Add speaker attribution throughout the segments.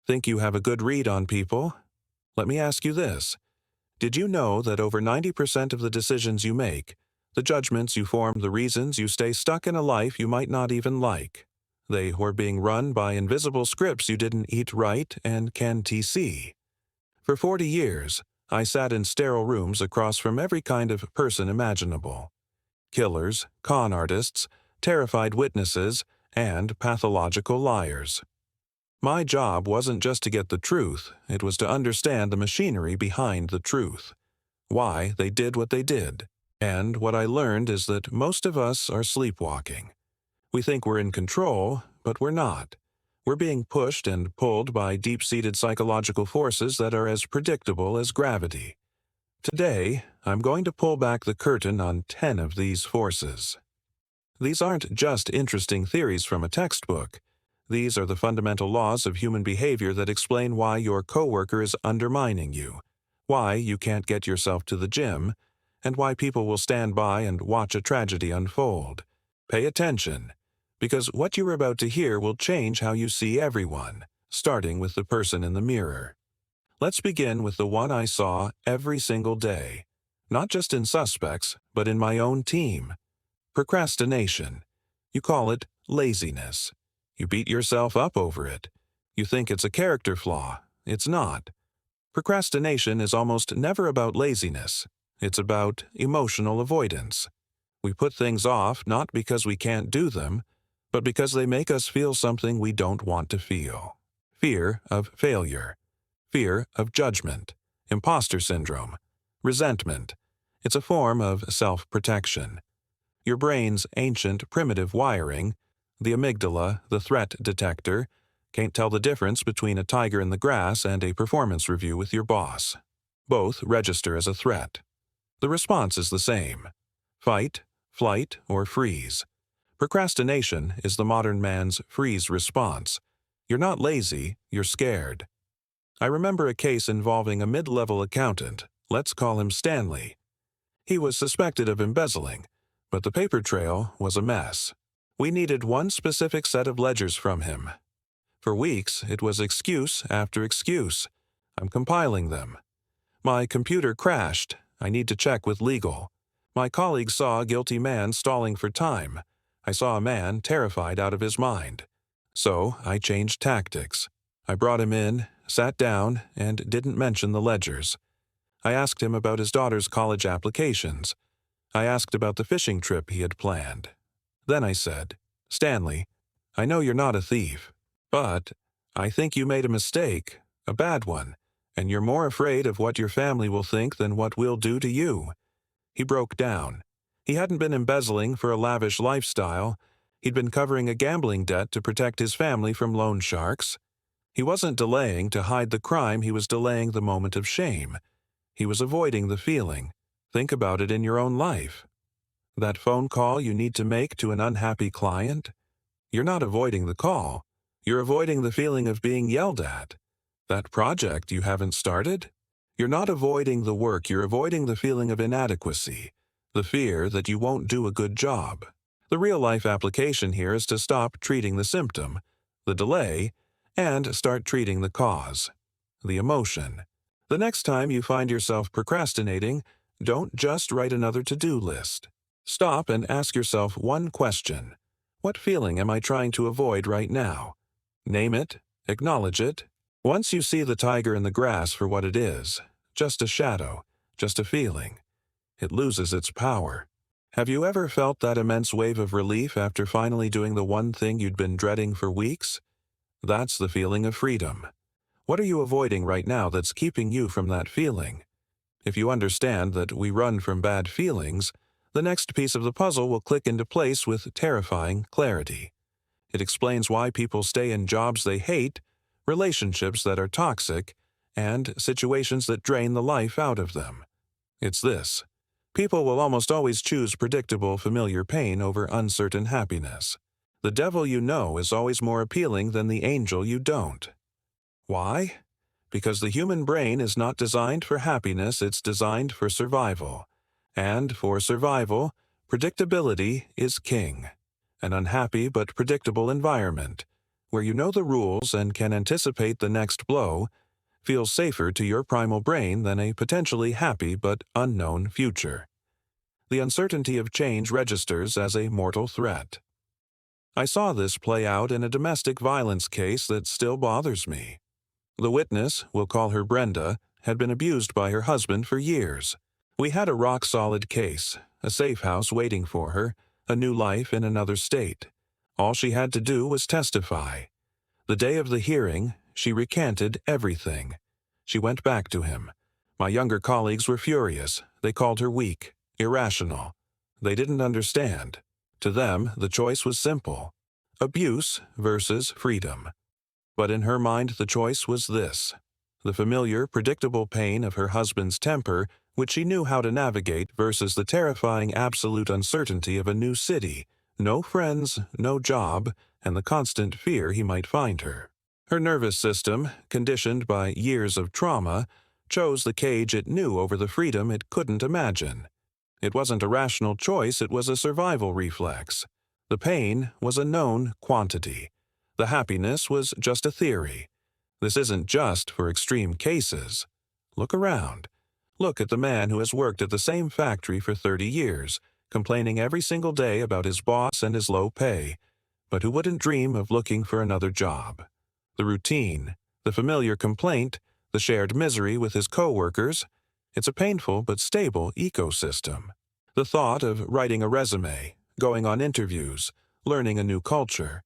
Speaker 1: Think you have a good read on people? Let me ask you this. Did you know that over 90% of the decisions you make, the judgments you form, the reasons you stay stuck in a life you might not even like, they were being run by invisible scripts you didn't eat right and can't see? For 40 years, I sat in sterile rooms across from every kind of person imaginable. Killers, con artists, terrified witnesses, and pathological liars. My job wasn't just to get the truth, it was to understand the machinery behind the truth, why they did what they did. And what I learned is that most of us are sleepwalking. We think we're in control, but we're not. We're being pushed and pulled by deep-seated psychological forces that are as predictable as gravity. Today, I'm going to pull back the curtain on 10 of these forces. These aren't just interesting theories from a textbook. These are the fundamental laws of human behavior that explain why your coworker is undermining you, why you can't get yourself to the gym, and why people will stand by and watch a tragedy unfold. Pay attention, because what you're about to hear will change how you see everyone, starting with the person in the mirror. Let's begin with the one I saw every single day, not just in suspects, but in my own team. Procrastination. You call it laziness. You beat yourself up over it. You think it's a character flaw. It's not. Procrastination is almost never about laziness. It's about emotional avoidance. We put things off not because we can't do them, but because they make us feel something we don't want to feel. Fear of failure. Fear of judgment. Imposter syndrome. Resentment. It's a form of self-protection. Your brain's ancient, primitive wiring, the amygdala, the threat detector, can't tell the difference between a tiger in the grass and a performance review with your boss. Both register as a threat. The response is the same: fight, flight, or freeze. Procrastination is the modern man's freeze response. You're not lazy, you're scared. I remember a case involving a mid-level accountant, let's call him Stanley. He was suspected of embezzling, but the paper trail was a mess. We needed one specific set of ledgers from him. For weeks, it was excuse after excuse. I'm compiling them. My computer crashed. I need to check with legal. My colleague saw a guilty man stalling for time. I saw a man terrified out of his mind. So I changed tactics. I brought him in, sat down, and didn't mention the ledgers. I asked him about his daughter's college applications. I asked about the fishing trip he had planned. Then I said, "Stanley, I know you're not a thief, but I think you made a mistake, a bad one, and you're more afraid of what your family will think than what we'll do to you." He broke down. He hadn't been embezzling for a lavish lifestyle. He'd been covering a gambling debt to protect his family from loan sharks. He wasn't delaying to hide the crime, he was delaying the moment of shame. He was avoiding the feeling. Think about it in your own life. That phone call you need to make to an unhappy client? You're not avoiding the call. You're avoiding the feeling of being yelled at. That project you haven't started? You're not avoiding the work, you're avoiding the feeling of inadequacy, the fear that you won't do a good job. The real-life application here is to stop treating the symptom, the delay, and start treating the cause, the emotion. The next time you find yourself procrastinating, don't just write another to-do list. Stop and ask yourself one question. What feeling am I trying to avoid right now? Name it, acknowledge it. Once you see the tiger in the grass for what it is, just a shadow, just a feeling, it loses its power. Have you ever felt that immense wave of relief after finally doing the one thing you'd been dreading for weeks? That's the feeling of freedom. What are you avoiding right now that's keeping you from that feeling? If you understand that we run from bad feelings, the next piece of the puzzle will click into place with terrifying clarity. It explains why people stay in jobs they hate, relationships that are toxic, and situations that drain the life out of them. It's this: people will almost always choose predictable, familiar pain over uncertain happiness. The devil you know is always more appealing than the angel you don't. Why? Because the human brain is not designed for happiness, it's designed for survival. And for survival, predictability is king. An unhappy but predictable environment. where you know the rules and can anticipate the next blow, feels safer to your primal brain than a potentially happy but unknown future. The uncertainty of change registers as a mortal threat. I saw this play out in a domestic violence case that still bothers me. The witness, we'll call her Brenda, had been abused by her husband for years. We had a rock-solid case, a safe house waiting for her, a new life in another state. All she had to do was testify. The day of the hearing, she recanted everything. She went back to him. My younger colleagues were furious. They called her weak, irrational. They didn't understand. To them, the choice was simple: abuse versus freedom. But in her mind, the choice was this: the familiar, predictable pain of her husband's temper, which she knew how to navigate, versus the terrifying absolute uncertainty of a new city, no friends, no job, and the constant fear he might find her. Her nervous system, conditioned by years of trauma, chose the cage it knew over the freedom it couldn't imagine. It wasn't a rational choice, it was a survival reflex. The pain was a known quantity. The happiness was just a theory. This isn't just for extreme cases. Look around. Look at the man who has worked at the same factory for 30 years, complaining every single day about his boss and his low pay, but who wouldn't dream of looking for another job. The routine, the familiar complaint, the shared misery with his coworkers, it's a painful but stable ecosystem. The thought of writing a resume, going on interviews, learning a new culture,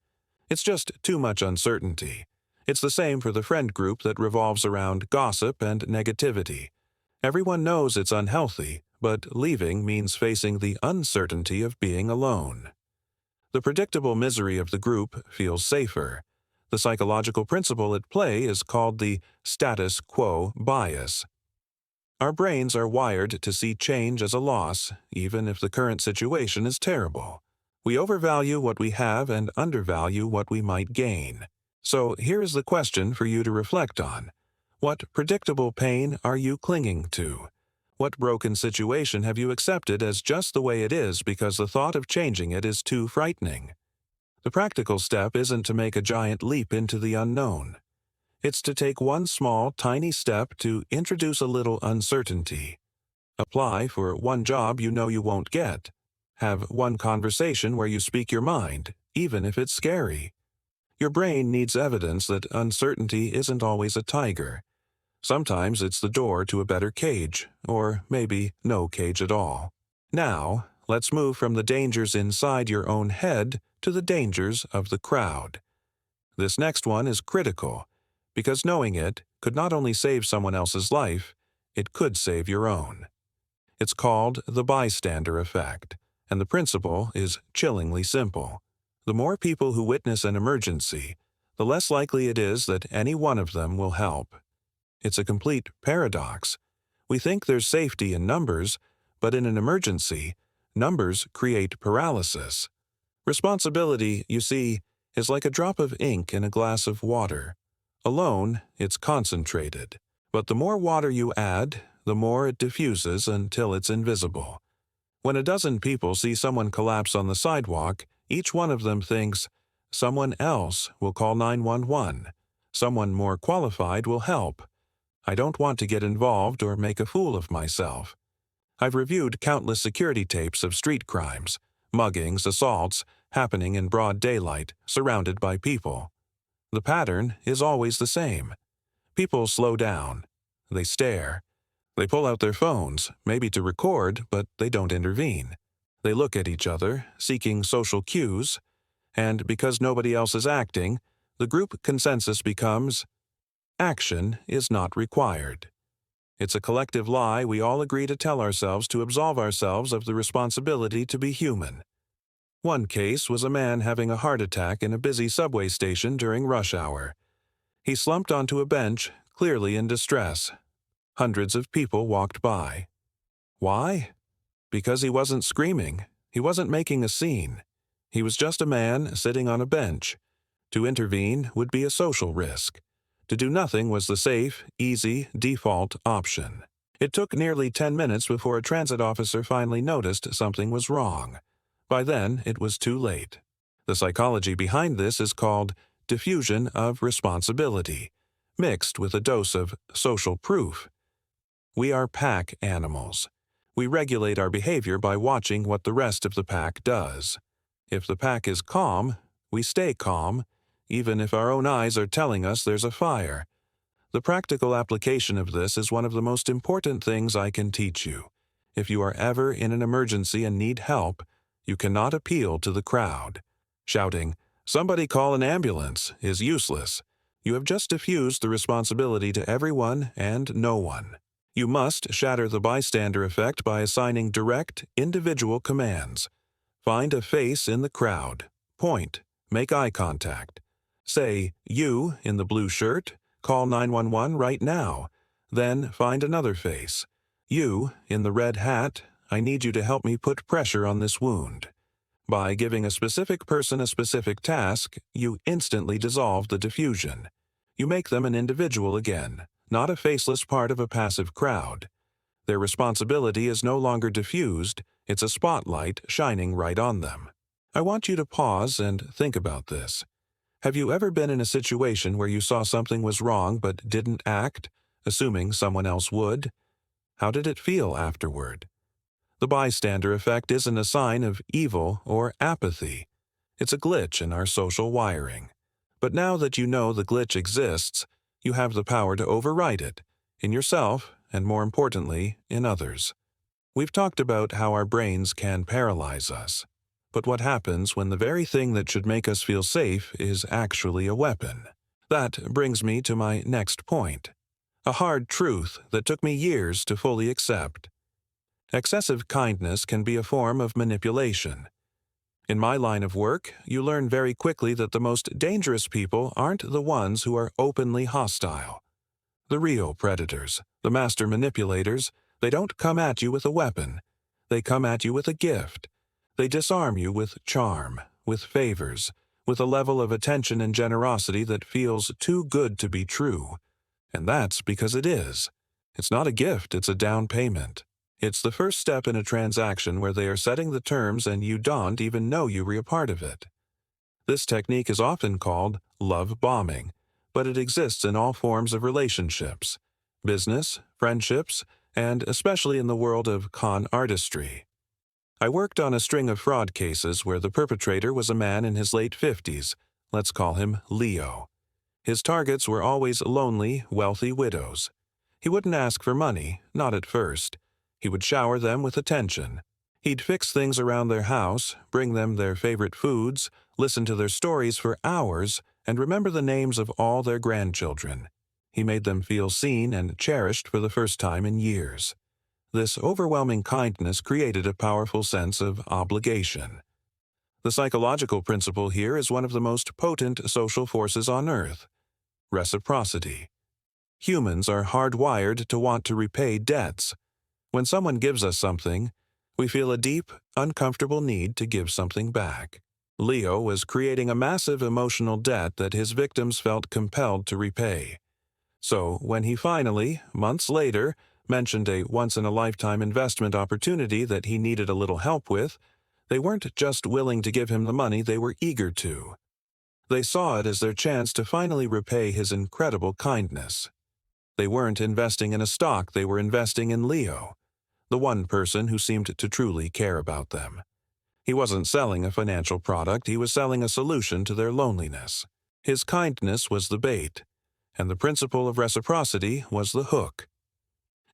Speaker 1: it's just too much uncertainty. It's the same for the friend group that revolves around gossip and negativity. Everyone knows it's unhealthy, but leaving means facing the uncertainty of being alone. The predictable misery of the group feels safer. The psychological principle at play is called the status quo bias. Our brains are wired to see change as a loss, even if the current situation is terrible. We overvalue what we have and undervalue what we might gain. So here is the question for you to reflect on. What predictable pain are you clinging to? What broken situation have you accepted as just the way it is because the thought of changing it is too frightening? The practical step isn't to make a giant leap into the unknown. It's to take one small, tiny step to introduce a little uncertainty. Apply for one job you know you won't get. Have one conversation where you speak your mind, even if it's scary. Your brain needs evidence that uncertainty isn't always a tiger. Sometimes it's the door to a better cage, or maybe no cage at all. Now, let's move from the dangers inside your own head to the dangers of the crowd. This next one is critical, because knowing it could not only save someone else's life, it could save your own. It's called the bystander effect, and the principle is chillingly simple. The more people who witness an emergency, the less likely it is that any one of them will help. It's a complete paradox. We think there's safety in numbers, but in an emergency, numbers create paralysis. Responsibility, you see, is like a drop of ink in a glass of water. Alone, it's concentrated. But the more water you add, the more it diffuses until it's invisible. When a dozen people see someone collapse on the sidewalk, each one of them thinks, someone else will call 911. Someone more qualified will help. I don't want to get involved or make a fool of myself. I've reviewed countless security tapes of street crimes, muggings, assaults, happening in broad daylight, surrounded by people. The pattern is always the same. People slow down. They stare. They pull out their phones, maybe to record, but they don't intervene. They look at each other, seeking social cues, and because nobody else is acting, the group consensus becomes, action is not required. It's a collective lie we all agree to tell ourselves to absolve ourselves of the responsibility to be human. One case was a man having a heart attack in a busy subway station during rush hour. He slumped onto a bench, clearly in distress. Hundreds of people walked by. Why? Because he wasn't screaming. He wasn't making a scene. He was just a man sitting on a bench. To intervene would be a social risk. To do nothing was the safe, easy, default option. It took nearly 10 minutes before a transit officer finally noticed something was wrong. By then, it was too late. The psychology behind this is called diffusion of responsibility, mixed with a dose of social proof. We are pack animals. We regulate our behavior by watching what the rest of the pack does. If the pack is calm, we stay calm, even if our own eyes are telling us there's a fire. The practical application of this is one of the most important things I can teach you. If you are ever in an emergency and need help, you cannot appeal to the crowd. Shouting, "Somebody call an ambulance," is useless. You have just diffused the responsibility to everyone and no one. You must shatter the bystander effect by assigning direct, individual commands. Find a face in the crowd. Point. Make eye contact. Say, "You, in the blue shirt, call 911 right now." Then find another face. "You, in the red hat, I need you to help me put pressure on this wound." By giving a specific person a specific task, you instantly dissolve the diffusion. You make them an individual again, not a faceless part of a passive crowd. Their responsibility is no longer diffused, it's a spotlight shining right on them. I want you to pause and think about this. Have you ever been in a situation where you saw something was wrong but didn't act, assuming someone else would? How did it feel afterward? The bystander effect isn't a sign of evil or apathy. It's a glitch in our social wiring. But now that you know the glitch exists, you have the power to override it, in yourself and, more importantly, in others. We've talked about how our brains can paralyze us. But what happens when the very thing that should make us feel safe is actually a weapon? That brings me to my next point. A hard truth that took me years to fully accept. Excessive kindness can be a form of manipulation. In my line of work, you learn very quickly that the most dangerous people aren't the ones who are openly hostile. The real predators, the master manipulators, they don't come at you with a weapon. They come at you with a gift. They disarm you with charm, with favors, with a level of attention and generosity that feels too good to be true. And that's because it is. It's not a gift, it's a down payment. It's the first step in a transaction where they are setting the terms and you don't even know you were a part of it. This technique is often called love bombing, but it exists in all forms of relationships, business, friendships, and especially in the world of con artistry. I worked on a string of fraud cases where the perpetrator was a man in his late 50s. Let's call him Leo. His targets were always lonely, wealthy widows. He wouldn't ask for money, not at first. He would shower them with attention. He'd fix things around their house, bring them their favorite foods, listen to their stories for hours, and remember the names of all their grandchildren. He made them feel seen and cherished for the first time in years. This overwhelming kindness created a powerful sense of obligation. The psychological principle here is one of the most potent social forces on earth: reciprocity. Humans are hardwired to want to repay debts. When someone gives us something, we feel a deep, uncomfortable need to give something back. Leo was creating a massive emotional debt that his victims felt compelled to repay. So when he finally, months later, mentioned a once-in-a-lifetime investment opportunity that he needed a little help with, they weren't just willing to give him the money, they were eager to. They saw it as their chance to finally repay his incredible kindness. They weren't investing in a stock, they were investing in Leo, the one person who seemed to truly care about them. He wasn't selling a financial product, he was selling a solution to their loneliness. His kindness was the bait, and the principle of reciprocity was the hook.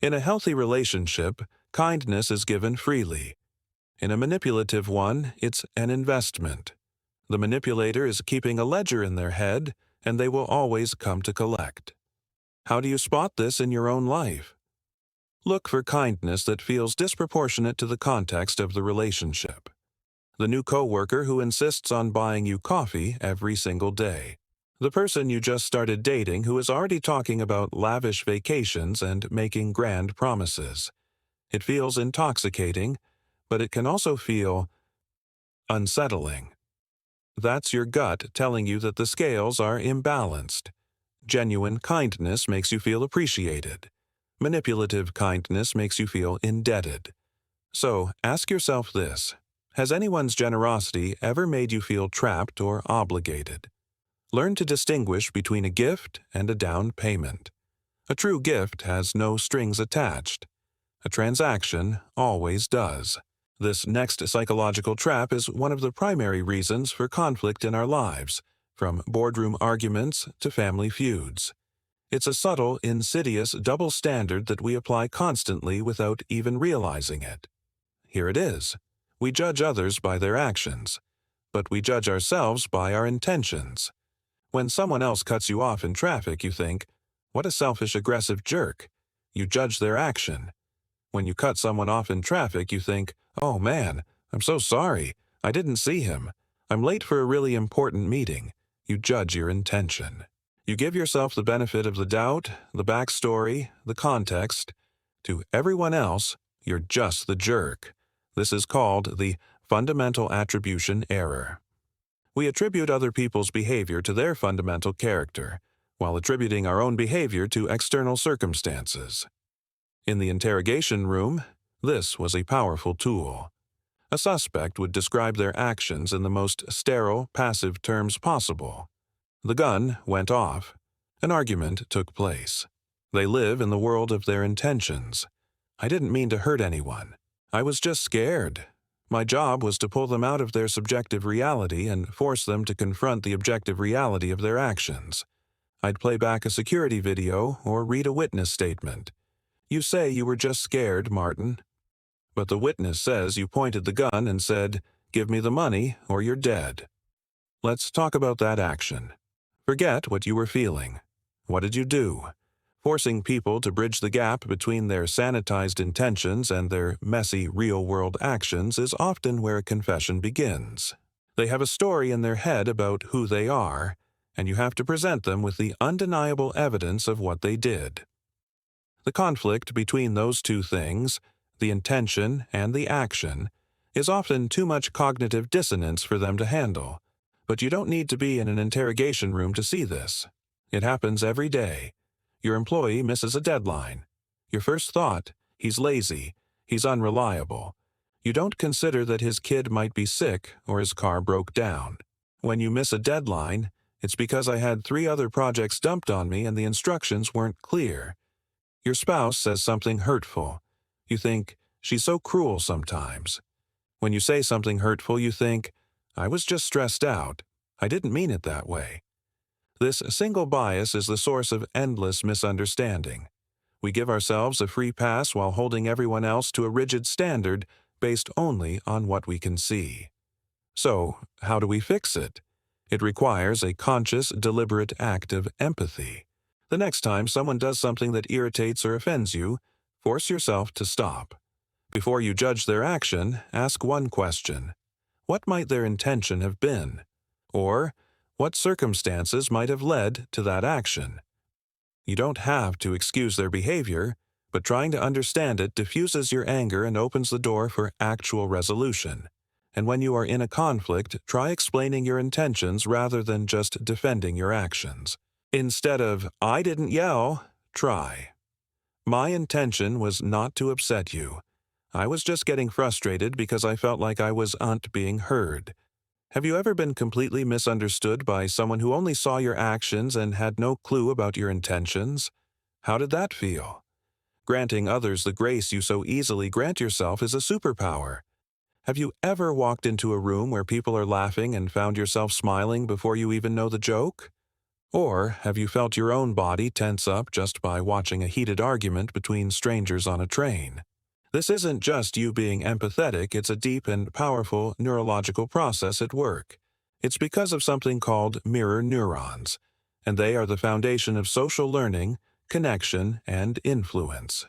Speaker 1: In a healthy relationship, kindness is given freely. In a manipulative one, it's an investment. The manipulator is keeping a ledger in their head, and they will always come to collect. How do you spot this in your own life? Look for kindness that feels disproportionate to the context of the relationship. The new coworker who insists on buying you coffee every single day. The person you just started dating who is already talking about lavish vacations and making grand promises. It feels intoxicating, but it can also feel unsettling. That's your gut telling you that the scales are imbalanced. Genuine kindness makes you feel appreciated. Manipulative kindness makes you feel indebted. So, ask yourself this: has anyone's generosity ever made you feel trapped or obligated? Learn to distinguish between a gift and a down payment. A true gift has no strings attached. A transaction always does. This next psychological trap is one of the primary reasons for conflict in our lives, from boardroom arguments to family feuds. It's a subtle, insidious double standard that we apply constantly without even realizing it. Here it is. We judge others by their actions, but we judge ourselves by our intentions. When someone else cuts you off in traffic, you think, "What a selfish, aggressive jerk." You judge their action. When you cut someone off in traffic, you think, "Oh man, I'm so sorry. I didn't see him. I'm late for a really important meeting." You judge your intention. You give yourself the benefit of the doubt, the backstory, the context. To everyone else, you're just the jerk. This is called the fundamental attribution error. We attribute other people's behavior to their fundamental character, while attributing our own behavior to external circumstances. In the interrogation room, this was a powerful tool. A suspect would describe their actions in the most sterile, passive terms possible. The gun went off. An argument took place. They live in the world of their intentions. "I didn't mean to hurt anyone. I was just scared." My job was to pull them out of their subjective reality and force them to confront the objective reality of their actions. I'd play back a security video or read a witness statement. "You say you were just scared, Martin. But the witness says you pointed the gun and said, 'Give me the money or you're dead.' Let's talk about that action. Forget what you were feeling. What did you do?" Forcing people to bridge the gap between their sanitized intentions and their messy, real-world actions is often where a confession begins. They have a story in their head about who they are, and you have to present them with the undeniable evidence of what they did. The conflict between those two things, the intention and the action, is often too much cognitive dissonance for them to handle. But you don't need to be in an interrogation room to see this. It happens every day. Your employee misses a deadline. Your first thought, "He's lazy, he's unreliable." You don't consider that his kid might be sick or his car broke down. When you miss a deadline, it's because I had 3 other projects dumped on me and the instructions weren't clear. Your spouse says something hurtful. You think, "She's so cruel sometimes." When you say something hurtful, you think, "I was just stressed out. I didn't mean it that way." This single bias is the source of endless misunderstanding. We give ourselves a free pass while holding everyone else to a rigid standard based only on what we can see. So, how do we fix it? It requires a conscious, deliberate act of empathy. The next time someone does something that irritates or offends you, force yourself to stop. Before you judge their action, ask one question. What might their intention have been? Or, what circumstances might have led to that action? You don't have to excuse their behavior, but trying to understand it diffuses your anger and opens the door for actual resolution. And when you are in a conflict, try explaining your intentions rather than just defending your actions. Instead of, "I didn't yell," try, "My intention was not to upset you. I was just getting frustrated because I felt like I wasn't being heard." Have you ever been completely misunderstood by someone who only saw your actions and had no clue about your intentions? How did that feel? Granting others the grace you so easily grant yourself is a superpower. Have you ever walked into a room where people are laughing and found yourself smiling before you even know the joke? Or have you felt your own body tense up just by watching a heated argument between strangers on a train? This isn't just you being empathetic, it's a deep and powerful neurological process at work. It's because of something called mirror neurons, and they are the foundation of social learning, connection, and influence.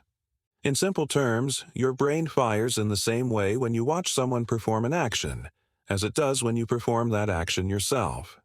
Speaker 1: In simple terms, your brain fires in the same way when you watch someone perform an action, as it does when you perform that action yourself.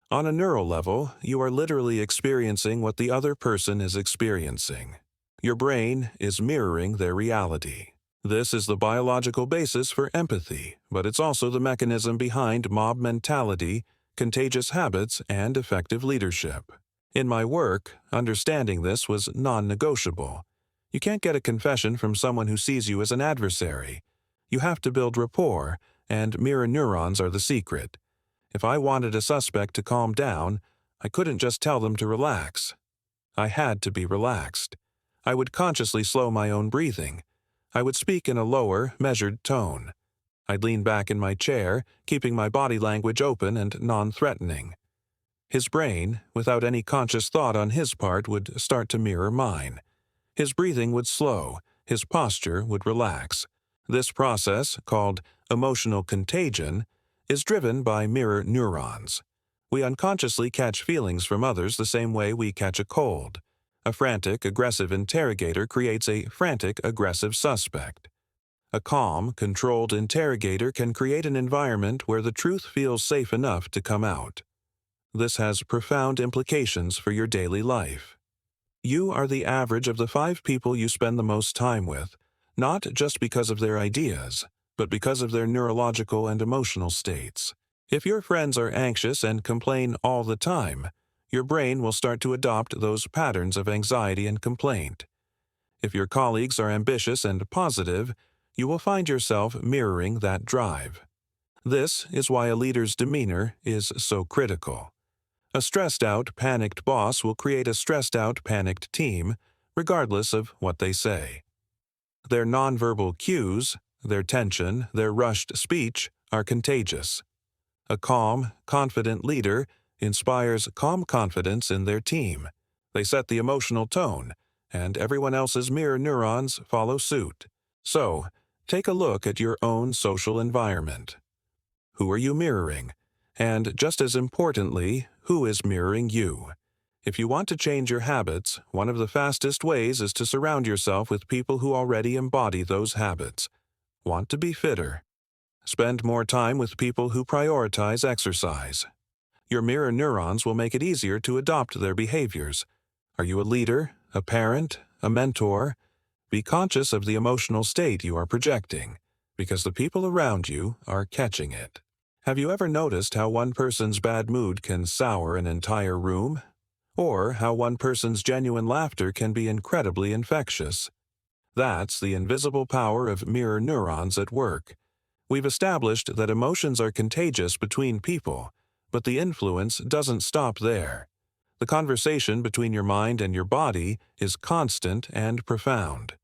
Speaker 1: On a neural level, you are literally experiencing what the other person is experiencing. Your brain is mirroring their reality. This is the biological basis for empathy, but it's also the mechanism behind mob mentality, contagious habits, and effective leadership. In my work, understanding this was non-negotiable. You can't get a confession from someone who sees you as an adversary. You have to build rapport, and mirror neurons are the secret. If I wanted a suspect to calm down, I couldn't just tell them to relax. I had to be relaxed. I would consciously slow my own breathing. I would speak in a lower, measured tone. I'd lean back in my chair, keeping my body language open and non-threatening. His brain, without any conscious thought on his part, would start to mirror mine. His breathing would slow, his posture would relax. This process, called emotional contagion, is driven by mirror neurons. We unconsciously catch feelings from others the same way we catch a cold. A frantic, aggressive interrogator creates a frantic, aggressive suspect. A calm, controlled interrogator can create an environment where the truth feels safe enough to come out. This has profound implications for your daily life. You are the average of the 5 people you spend the most time with, not just because of their ideas, but because of their neurological and emotional states. If your friends are anxious and complain all the time, your brain will start to adopt those patterns of anxiety and complaint. If your colleagues are ambitious and positive, you will find yourself mirroring that drive. This is why a leader's demeanor is so critical. A stressed-out, panicked boss will create a stressed-out, panicked team, regardless of what they say. Their nonverbal cues, their tension, their rushed speech are contagious. A calm, confident leader inspires calm confidence in their team. They set the emotional tone, and everyone else's mirror neurons follow suit. So, take a look at your own social environment. Who are you mirroring? And just as importantly, who is mirroring you? If you want to change your habits, one of the fastest ways is to surround yourself with people who already embody those habits. Want to be fitter? Spend more time with people who prioritize exercise. Your mirror neurons will make it easier to adopt their behaviors. Are you a leader, a parent, a mentor? Be conscious of the emotional state you are projecting, because the people around you are catching it. Have you ever noticed how one person's bad mood can sour an entire room? Or how one person's genuine laughter can be incredibly infectious? That's the invisible power of mirror neurons at work. We've established that emotions are contagious between people, but the influence doesn't stop there. The conversation between your mind and your body is constant and profound.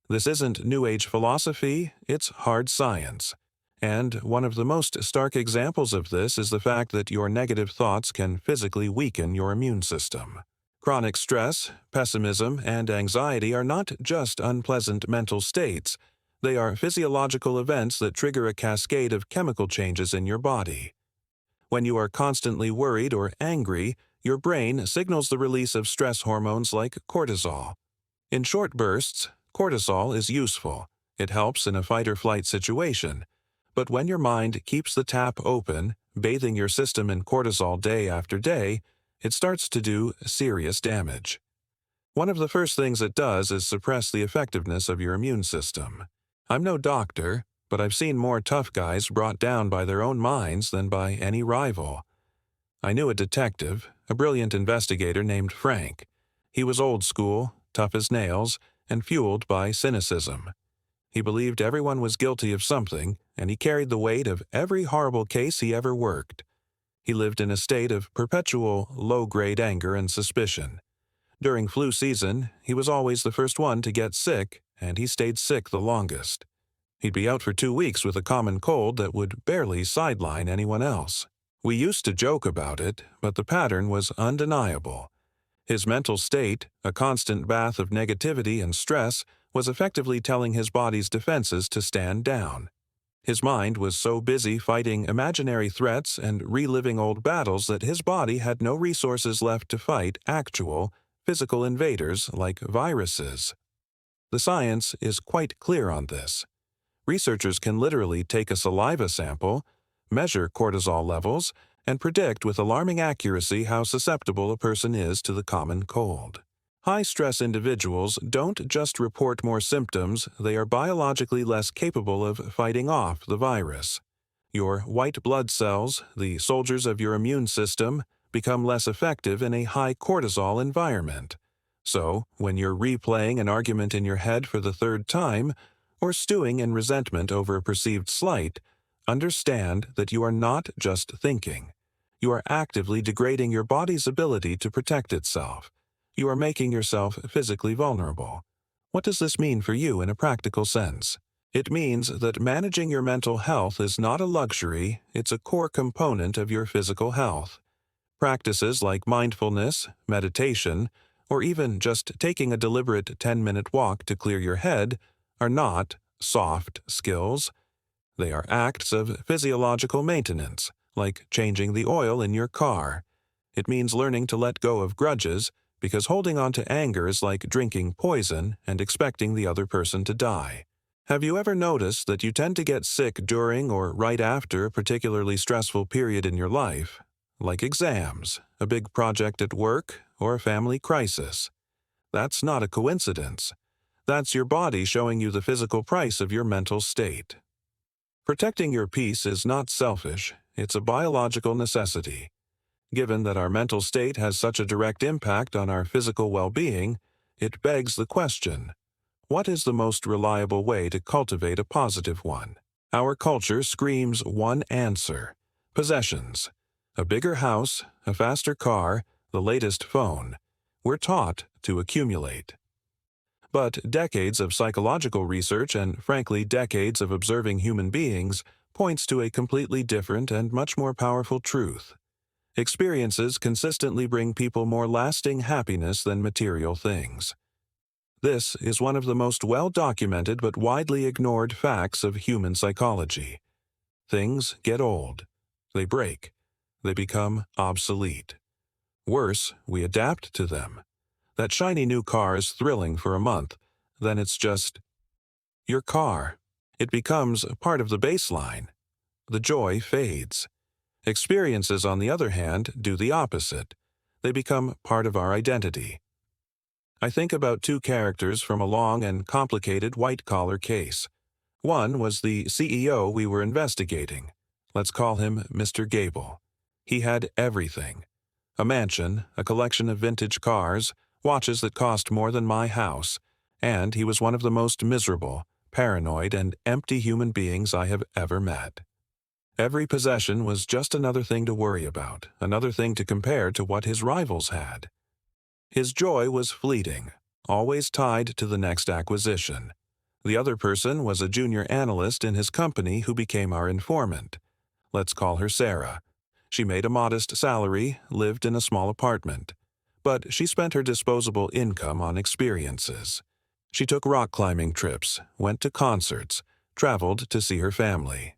Speaker 1: This isn't New Age philosophy, it's hard science. And one of the most stark examples of this is the fact that your negative thoughts can physically weaken your immune system. Chronic stress, pessimism, and anxiety are not just unpleasant mental states. They are physiological events that trigger a cascade of chemical changes in your body. When you are constantly worried or angry, your brain signals the release of stress hormones like cortisol. In short bursts, cortisol is useful. It helps in a fight-or-flight situation. But when your mind keeps the tap open, bathing your system in cortisol day after day, it starts to do serious damage. One of the first things it does is suppress the effectiveness of your immune system. I'm no doctor, but I've seen more tough guys brought down by their own minds than by any rival. I knew a detective, a brilliant investigator named Frank. He was old school, tough as nails, and fueled by cynicism. He believed everyone was guilty of something, and he carried the weight of every horrible case he ever worked. He lived in a state of perpetual low-grade anger and suspicion. During flu season, he was always the first one to get sick, and he stayed sick the longest. He'd be out for 2 weeks with a common cold that would barely sideline anyone else. We used to joke about it, but the pattern was undeniable. His mental state, a constant bath of negativity and stress, was effectively telling his body's defenses to stand down. His mind was so busy fighting imaginary threats and reliving old battles that his body had no resources left to fight actual, physical invaders like viruses. The science is quite clear on this. Researchers can literally take a saliva sample, measure cortisol levels, and predict with alarming accuracy how susceptible a person is to the common cold. High-stress individuals don't just report more symptoms, they are biologically less capable of fighting off the virus. Your white blood cells, the soldiers of your immune system, become less effective in a high cortisol environment. So, when you're replaying an argument in your head for the 3rd time, or stewing in resentment over a perceived slight, understand that you are not just thinking. You are actively degrading your body's ability to protect itself. You are making yourself physically vulnerable. What does this mean for you in a practical sense? It means that managing your mental health is not a luxury, it's a core component of your physical health. Practices like mindfulness, meditation, or even just taking a deliberate 10-minute walk to clear your head are not soft skills. They are acts of physiological maintenance, like changing the oil in your car. It means learning to let go of grudges, because holding on to anger is like drinking poison and expecting the other person to die. Have you ever noticed that you tend to get sick during or right after a particularly stressful period in your life, like exams, a big project at work, or a family crisis? That's not a coincidence. That's your body showing you the physical price of your mental state. Protecting your peace is not selfish, it's a biological necessity. Given that our mental state has such a direct impact on our physical well-being, it begs the question: what is the most reliable way to cultivate a positive one? Our culture screams one answer: possessions. A bigger house, a faster car, the latest phone. We're taught to accumulate. But decades of psychological research and, frankly, decades of observing human beings points to a completely different and much more powerful truth. Experiences consistently bring people more lasting happiness than material things. This is one of the most well-documented but widely ignored facts of human psychology. Things get old. They break. They become obsolete. Worse, we adapt to them. That shiny new car is thrilling for a month. Then it's just your car. It becomes part of the baseline. The joy fades. Experiences, on the other hand, do the opposite. They become part of our identity. I think about two characters from a long and complicated white-collar case. One was the CEO we were investigating. Let's call him Mr. Gable. He had everything: a mansion, a collection of vintage cars, watches that cost more than my house, and he was one of the most miserable, paranoid, and empty human beings I have ever met. Every possession was just another thing to worry about, another thing to compare to what his rivals had. His joy was fleeting, always tied to the next acquisition. The other person was a junior analyst in his company who became our informant. Let's call her Sarah. She made a modest salary, lived in a small apartment. But she spent her disposable income on experiences. She took rock climbing trips, went to concerts, traveled to see her family.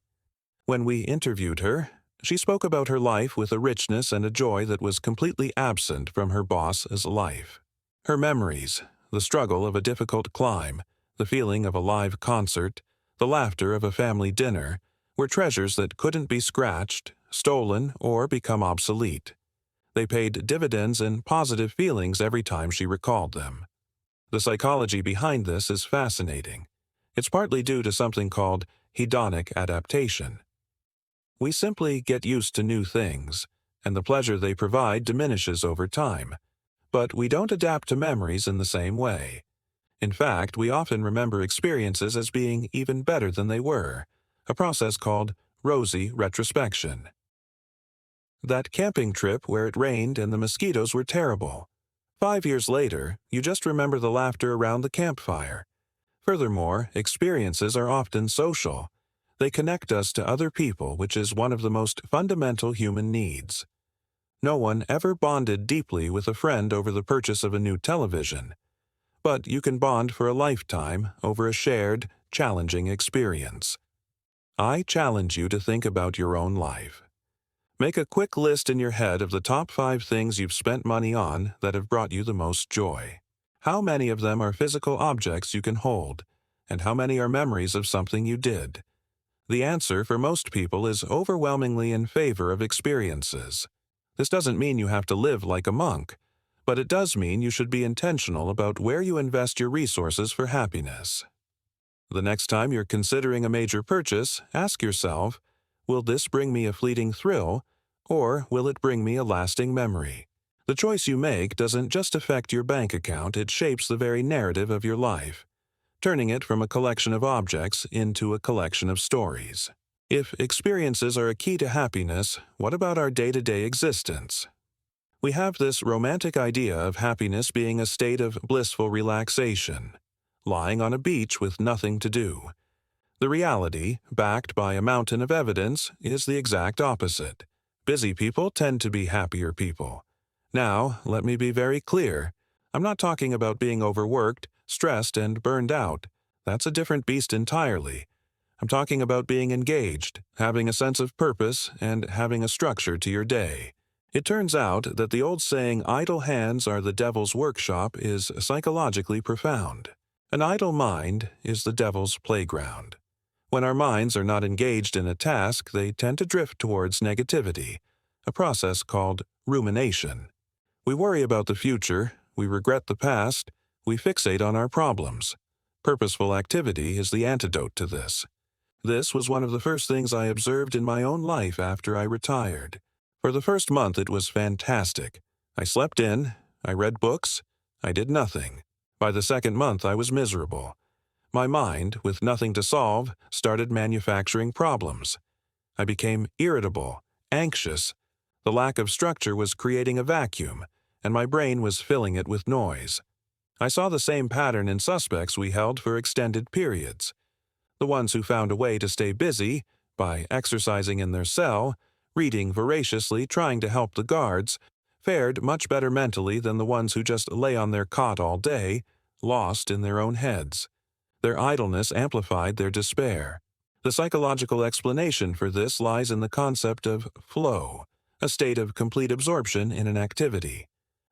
Speaker 1: When we interviewed her, she spoke about her life with a richness and a joy that was completely absent from her boss's life. Her memories, the struggle of a difficult climb, the feeling of a live concert, the laughter of a family dinner, were treasures that couldn't be scratched, stolen, or become obsolete. They paid dividends in positive feelings every time she recalled them. The psychology behind this is fascinating. It's partly due to something called hedonic adaptation. We simply get used to new things, and the pleasure they provide diminishes over time. But we don't adapt to memories in the same way. In fact, we often remember experiences as being even better than they were, a process called rosy retrospection. That camping trip where it rained and the mosquitoes were terrible. 5 years later, you just remember the laughter around the campfire. Furthermore, experiences are often social. They connect us to other people, which is one of the most fundamental human needs. No one ever bonded deeply with a friend over the purchase of a new television. But you can bond for a lifetime over a shared, challenging experience. I challenge you to think about your own life. Make a quick list in your head of the top 5 things you've spent money on that have brought you the most joy. How many of them are physical objects you can hold, and how many are memories of something you did? The answer for most people is overwhelmingly in favor of experiences. This doesn't mean you have to live like a monk, but it does mean you should be intentional about where you invest your resources for happiness. The next time you're considering a major purchase, ask yourself, will this bring me a fleeting thrill, or will it bring me a lasting memory? The choice you make doesn't just affect your bank account, it shapes the very narrative of your life, turning it from a collection of objects into a collection of stories. If experiences are a key to happiness, what about our day-to-day existence? We have this romantic idea of happiness being a state of blissful relaxation, lying on a beach with nothing to do. The reality, backed by a mountain of evidence, is the exact opposite. Busy people tend to be happier people. Now, let me be very clear. I'm not talking about being overworked, stressed, and burned out. That's a different beast entirely. I'm talking about being engaged, having a sense of purpose, and having a structure to your day. It turns out that the old saying, idle hands are the devil's workshop, is psychologically profound. An idle mind is the devil's playground. When our minds are not engaged in a task, they tend to drift towards negativity, a process called rumination. We worry about the future, we regret the past, we fixate on our problems. Purposeful activity is the antidote to this. This was one of the first things I observed in my own life after I retired. For the first month it was fantastic. I slept in, I read books, I did nothing. By the second month I was miserable. My mind, with nothing to solve, started manufacturing problems. I became irritable, anxious. The lack of structure was creating a vacuum, and my brain was filling it with noise. I saw the same pattern in suspects we held for extended periods. The ones who found a way to stay busy, by exercising in their cell, reading voraciously, trying to help the guards, fared much better mentally than the ones who just lay on their cot all day, lost in their own heads. Their idleness amplified their despair. The psychological explanation for this lies in the concept of flow, a state of complete absorption in an activity.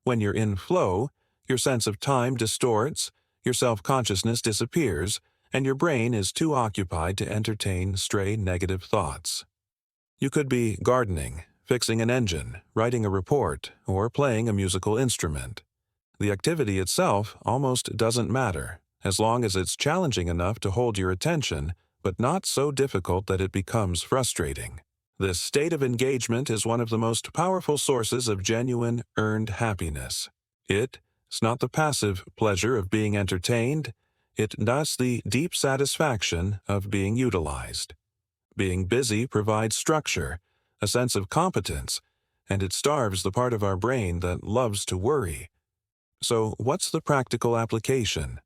Speaker 1: When you're in flow, your sense of time distorts, your self-consciousness disappears, and your brain is too occupied to entertain stray negative thoughts. You could be gardening, fixing an engine, writing a report, or playing a musical instrument. The activity itself almost doesn't matter, as long as it's challenging enough to hold your attention, but not so difficult that it becomes frustrating. This state of engagement is one of the most powerful sources of genuine, earned happiness. It's not the passive pleasure of being entertained, it's the deep satisfaction of being utilized. Being busy provides structure, a sense of competence, and it starves the part of our brain that loves to worry. So, what's the practical application?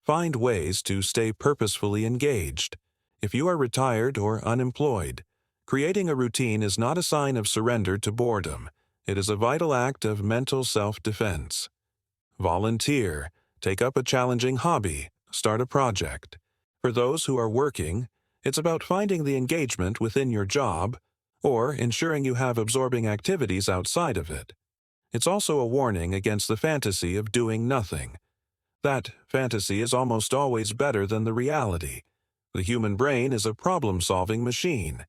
Speaker 1: Find ways to stay purposefully engaged. If you are retired or unemployed, creating a routine is not a sign of surrender to boredom. It is a vital act of mental self-defense. Volunteer, take up a challenging hobby, start a project. For those who are working, it's about finding the engagement within your job or ensuring you have absorbing activities outside of it. It's also a warning against the fantasy of doing nothing. That fantasy is almost always better than the reality. The human brain is a problem-solving machine.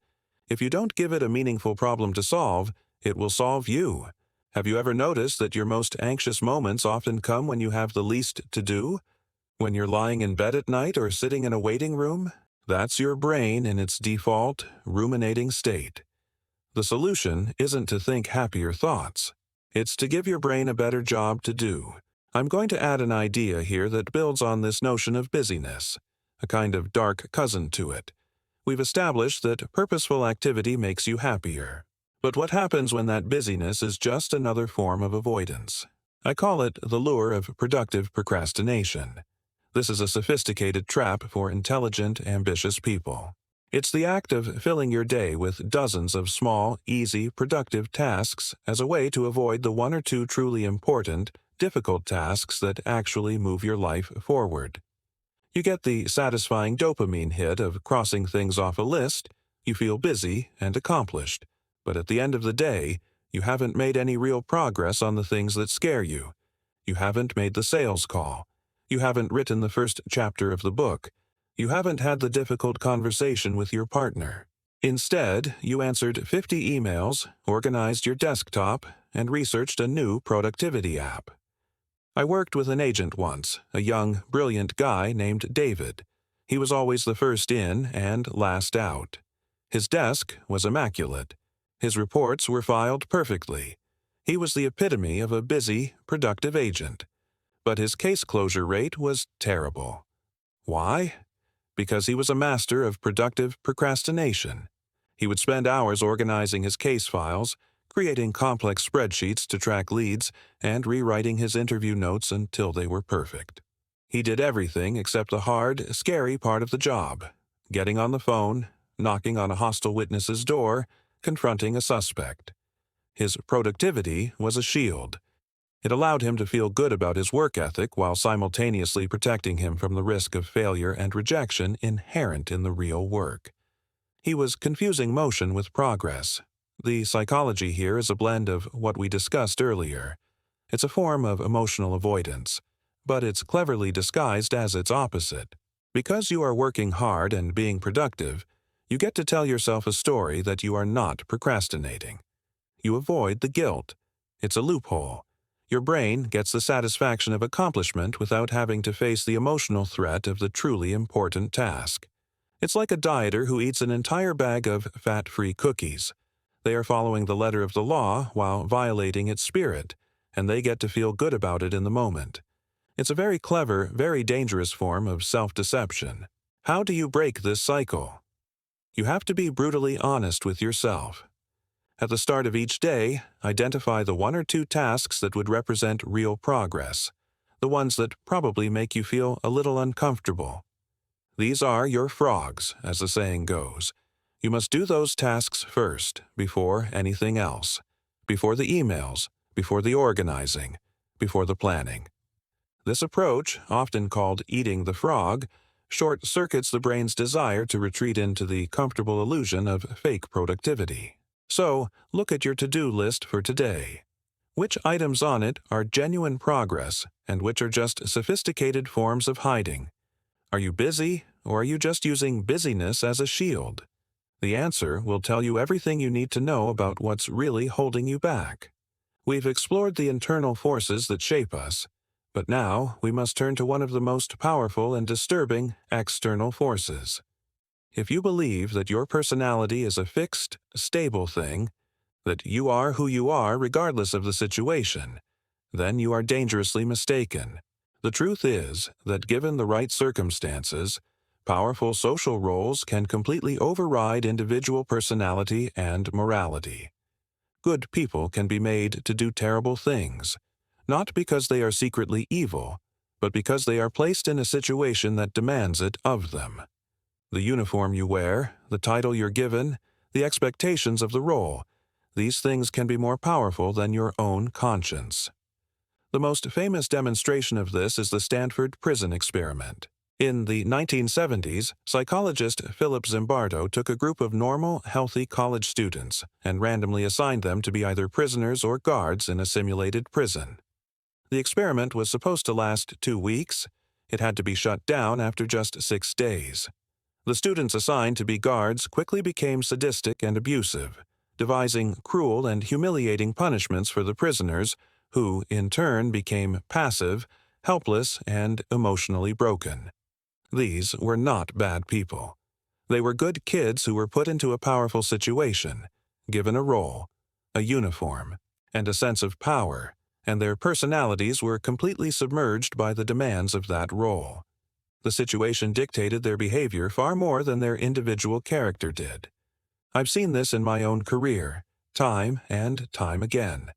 Speaker 1: If you don't give it a meaningful problem to solve, it will solve you. Have you ever noticed that your most anxious moments often come when you have the least to do? When you're lying in bed at night or sitting in a waiting room? That's your brain in its default, ruminating state. The solution isn't to think happier thoughts. It's to give your brain a better job to do. I'm going to add an idea here that builds on this notion of busyness, a kind of dark cousin to it. We've established that purposeful activity makes you happier. But what happens when that busyness is just another form of avoidance? I call it the lure of productive procrastination. This is a sophisticated trap for intelligent, ambitious people. It's the act of filling your day with dozens of small, easy, productive tasks as a way to avoid the one or two truly important, difficult tasks that actually move your life forward. You get the satisfying dopamine hit of crossing things off a list, you feel busy and accomplished, but at the end of the day, you haven't made any real progress on the things that scare you. You haven't made the sales call. You haven't written the first chapter of the book. You haven't had the difficult conversation with your partner. Instead, you answered 50 emails, organized your desktop, and researched a new productivity app. I worked with an agent once, a young, brilliant guy named David. He was always the first in and last out. His desk was immaculate. His reports were filed perfectly. He was the epitome of a busy, productive agent. But his case closure rate was terrible. Why? Because he was a master of productive procrastination. He would spend hours organizing his case files, creating complex spreadsheets to track leads, and rewriting his interview notes until they were perfect. He did everything except the hard, scary part of the job: getting on the phone, knocking on a hostile witness's door, confronting a suspect. His productivity was a shield. It allowed him to feel good about his work ethic while simultaneously protecting him from the risk of failure and rejection inherent in the real work. He was confusing motion with progress. The psychology here is a blend of what we discussed earlier. It's a form of emotional avoidance, but it's cleverly disguised as its opposite. Because you are working hard and being productive, you get to tell yourself a story that you are not procrastinating. You avoid the guilt. It's a loophole. Your brain gets the satisfaction of accomplishment without having to face the emotional threat of the truly important task. It's like a dieter who eats an entire bag of fat-free cookies. They are following the letter of the law while violating its spirit, and they get to feel good about it in the moment. It's a very clever, very dangerous form of self-deception. How do you break this cycle? You have to be brutally honest with yourself. At the start of each day, identify the 1 or 2 tasks that would represent real progress, the ones that probably make you feel a little uncomfortable. These are your frogs, as the saying goes. You must do those tasks first, before anything else, before the emails, before the organizing, before the planning. This approach, often called eating the frog, short-circuits the brain's desire to retreat into the comfortable illusion of fake productivity. So, look at your to-do list for today. Which items on it are genuine progress, and which are just sophisticated forms of hiding? Are you busy, or are you just using busyness as a shield? The answer will tell you everything you need to know about what's really holding you back. We've explored the internal forces that shape us, but now we must turn to one of the most powerful and disturbing external forces. If you believe that your personality is a fixed, stable thing, that you are who you are regardless of the situation, then you are dangerously mistaken. The truth is that given the right circumstances, powerful social roles can completely override individual personality and morality. Good people can be made to do terrible things, not because they are secretly evil, but because they are placed in a situation that demands it of them. The uniform you wear, the title you're given, the expectations of the role, these things can be more powerful than your own conscience. The most famous demonstration of this is the Stanford prison experiment. In the 1970s, psychologist Philip Zimbardo took a group of normal, healthy college students and randomly assigned them to be either prisoners or guards in a simulated prison. The experiment was supposed to last 2 weeks. It had to be shut down after just 6 days. The students assigned to be guards quickly became sadistic and abusive, devising cruel and humiliating punishments for the prisoners, who, in turn, became passive, helpless, and emotionally broken. These were not bad people. They were good kids who were put into a powerful situation, given a role, a uniform, and a sense of power, and their personalities were completely submerged by the demands of that role. The situation dictated their behavior far more than their individual character did. I've seen this in my own career, time and time again.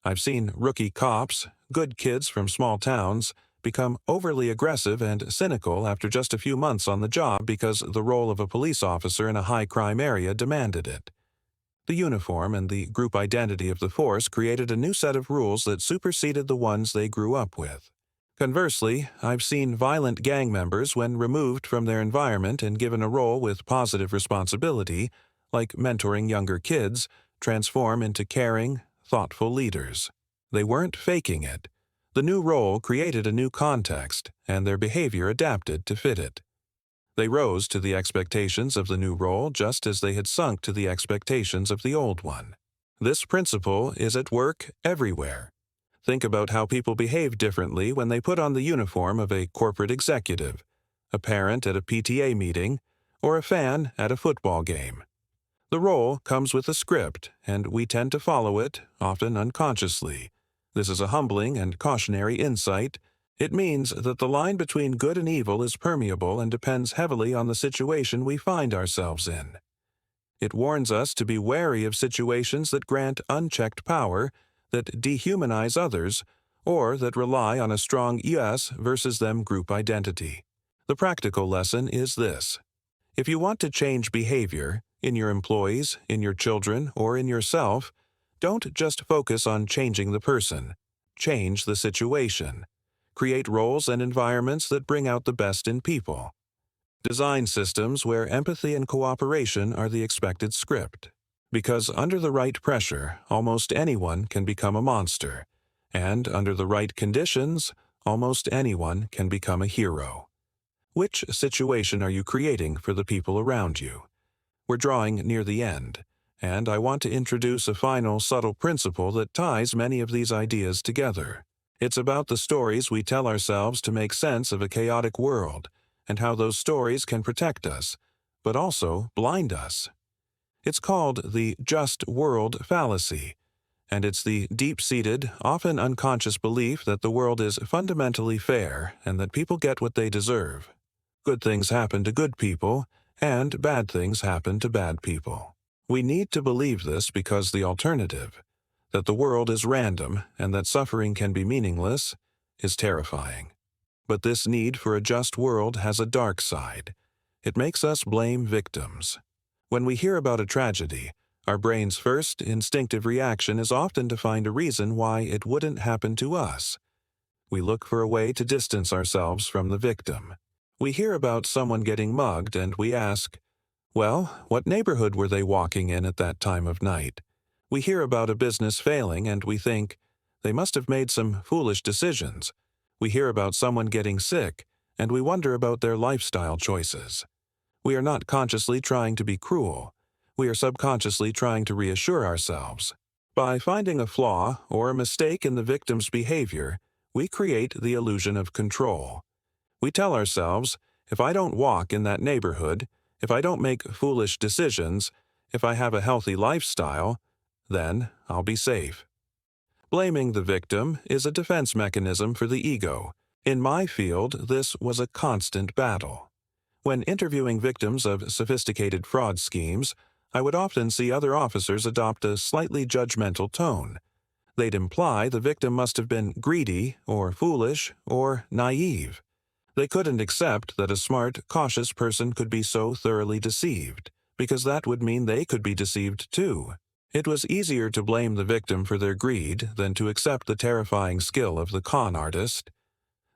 Speaker 1: I've seen rookie cops, good kids from small towns, become overly aggressive and cynical after just a few months on the job because the role of a police officer in a high-crime area demanded it. The uniform and the group identity of the force created a new set of rules that superseded the ones they grew up with. Conversely, I've seen violent gang members, when removed from their environment and given a role with positive responsibility, like mentoring younger kids, transform into caring, thoughtful leaders. They weren't faking it. The new role created a new context, and their behavior adapted to fit it. They rose to the expectations of the new role just as they had sunk to the expectations of the old one. This principle is at work everywhere. Think about how people behave differently when they put on the uniform of a corporate executive, a parent at a PTA meeting, or a fan at a football game. The role comes with a script, and we tend to follow it, often unconsciously. This is a humbling and cautionary insight. It means that the line between good and evil is permeable and depends heavily on the situation we find ourselves in. It warns us to be wary of situations that grant unchecked power, that dehumanize others, or that rely on a strong us versus them group identity. The practical lesson is this. If you want to change behavior, in your employees, in your children, or in yourself, don't just focus on changing the person. Change the situation. Create roles and environments that bring out the best in people. Design systems where empathy and cooperation are the expected script. Because under the right pressure, almost anyone can become a monster. And under the right conditions, almost anyone can become a hero. Which situation are you creating for the people around you? We're drawing near the end, and I want to introduce a final subtle principle that ties many of these ideas together. It's about the stories we tell ourselves to make sense of a chaotic world, and how those stories can protect us, but also blind us. It's called the just world fallacy, and it's the deep-seated, often unconscious belief that the world is fundamentally fair and that people get what they deserve. Good things happen to good people, and bad things happen to bad people. We need to believe this because the alternative, that the world is random and that suffering can be meaningless, is terrifying. But this need for a just world has a dark side. It makes us blame victims. When we hear about a tragedy, our brain's first instinctive reaction is often to find a reason why it wouldn't happen to us. We look for a way to distance ourselves from the victim. We hear about someone getting mugged and we ask, well, what neighborhood were they walking in at that time of night? We hear about a business failing and we think, they must have made some foolish decisions. We hear about someone getting sick and we wonder about their lifestyle choices. We are not consciously trying to be cruel. We are subconsciously trying to reassure ourselves. By finding a flaw or a mistake in the victim's behavior, we create the illusion of control. We tell ourselves, if I don't walk in that neighborhood, if I don't make foolish decisions, if I have a healthy lifestyle, then I'll be safe. Blaming the victim is a defense mechanism for the ego. In my field, this was a constant battle. When interviewing victims of sophisticated fraud schemes, I would often see other officers adopt a slightly judgmental tone. They'd imply the victim must have been greedy, or foolish, or naive. They couldn't accept that a smart, cautious person could be so thoroughly deceived, because that would mean they could be deceived too. It was easier to blame the victim for their greed than to accept the terrifying skill of the con artist.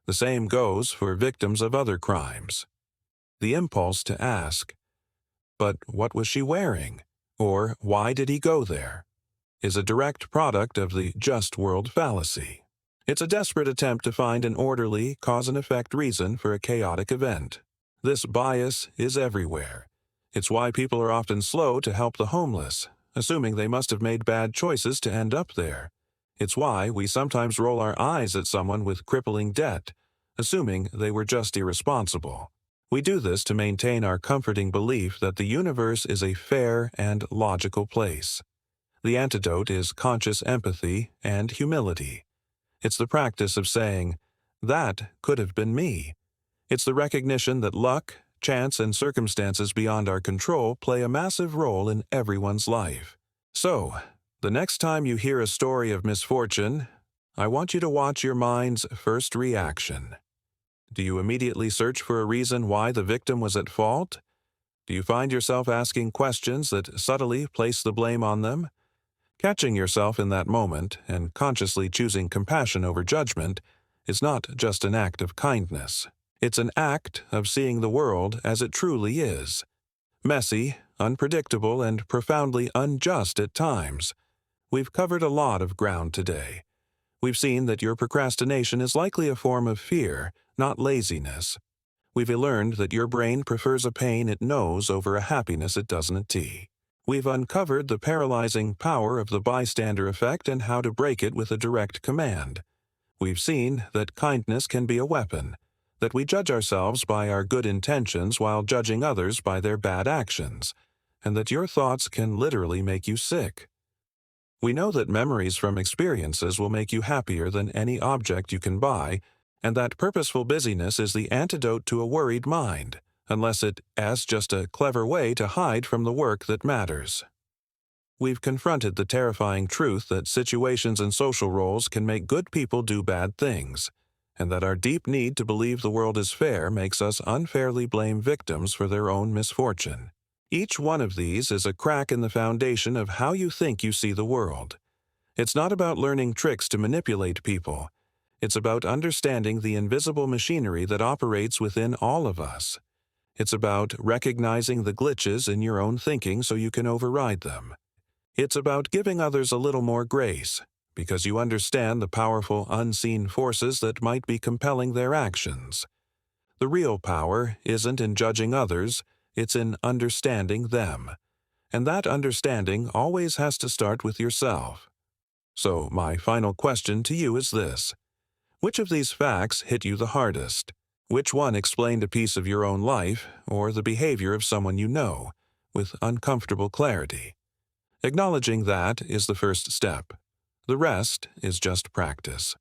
Speaker 1: The same goes for victims of other crimes. The impulse to ask, but what was she wearing? Or why did he go there? Is a direct product of the just world fallacy. It's a desperate attempt to find an orderly, cause-and-effect reason for a chaotic event. This bias is everywhere. It's why people are often slow to help the homeless, assuming they must have made bad choices to end up there. It's why we sometimes roll our eyes at someone with crippling debt, assuming they were just irresponsible. We do this to maintain our comforting belief that the universe is a fair and logical place. The antidote is conscious empathy and humility. It's the practice of saying, that could have been me. It's the recognition that luck, chance, and circumstances beyond our control play a massive role in everyone's life. So, the next time you hear a story of misfortune, I want you to watch your mind's first reaction. Do you immediately search for a reason why the victim was at fault? Do you find yourself asking questions that subtly place the blame on them? Catching yourself in that moment and consciously choosing compassion over judgment is not just an act of kindness. It's an act of seeing the world as it truly is. Messy, unpredictable, and profoundly unjust at times. We've covered a lot of ground today. We've seen that your procrastination is likely a form of fear, not laziness. We've learned that your brain prefers a pain it knows over a happiness it doesn't see. We've uncovered the paralyzing power of the bystander effect and how to break it with a direct command. We've seen that kindness can be a weapon, that we judge ourselves by our good intentions while judging others by their bad actions, and that your thoughts can literally make you sick. We know that memories from experiences will make you happier than any object you can buy, And that purposeful busyness is the antidote to a worried mind, unless it as just a clever way to hide from the work that matters. We've confronted the terrifying truth that situations and social roles can make good people do bad things, and that our deep need to believe the world is fair makes us unfairly blame victims for their own misfortune. Each one of these is a crack in the foundation of how you think you see the world. It's not about learning tricks to manipulate people. It's about understanding the invisible machinery that operates within all of us. It's about recognizing the glitches in your own thinking so you can override them. It's about giving others a little more grace, because you understand the powerful unseen forces that might be compelling their actions. The real power isn't in judging others, it's in understanding them. And that understanding always has to start with yourself. So my final question to you is this. Which of these facts hit you the hardest? Which one explained a piece of your own life or the behavior of someone you know with uncomfortable clarity? Acknowledging that is the first step. The rest is just practice.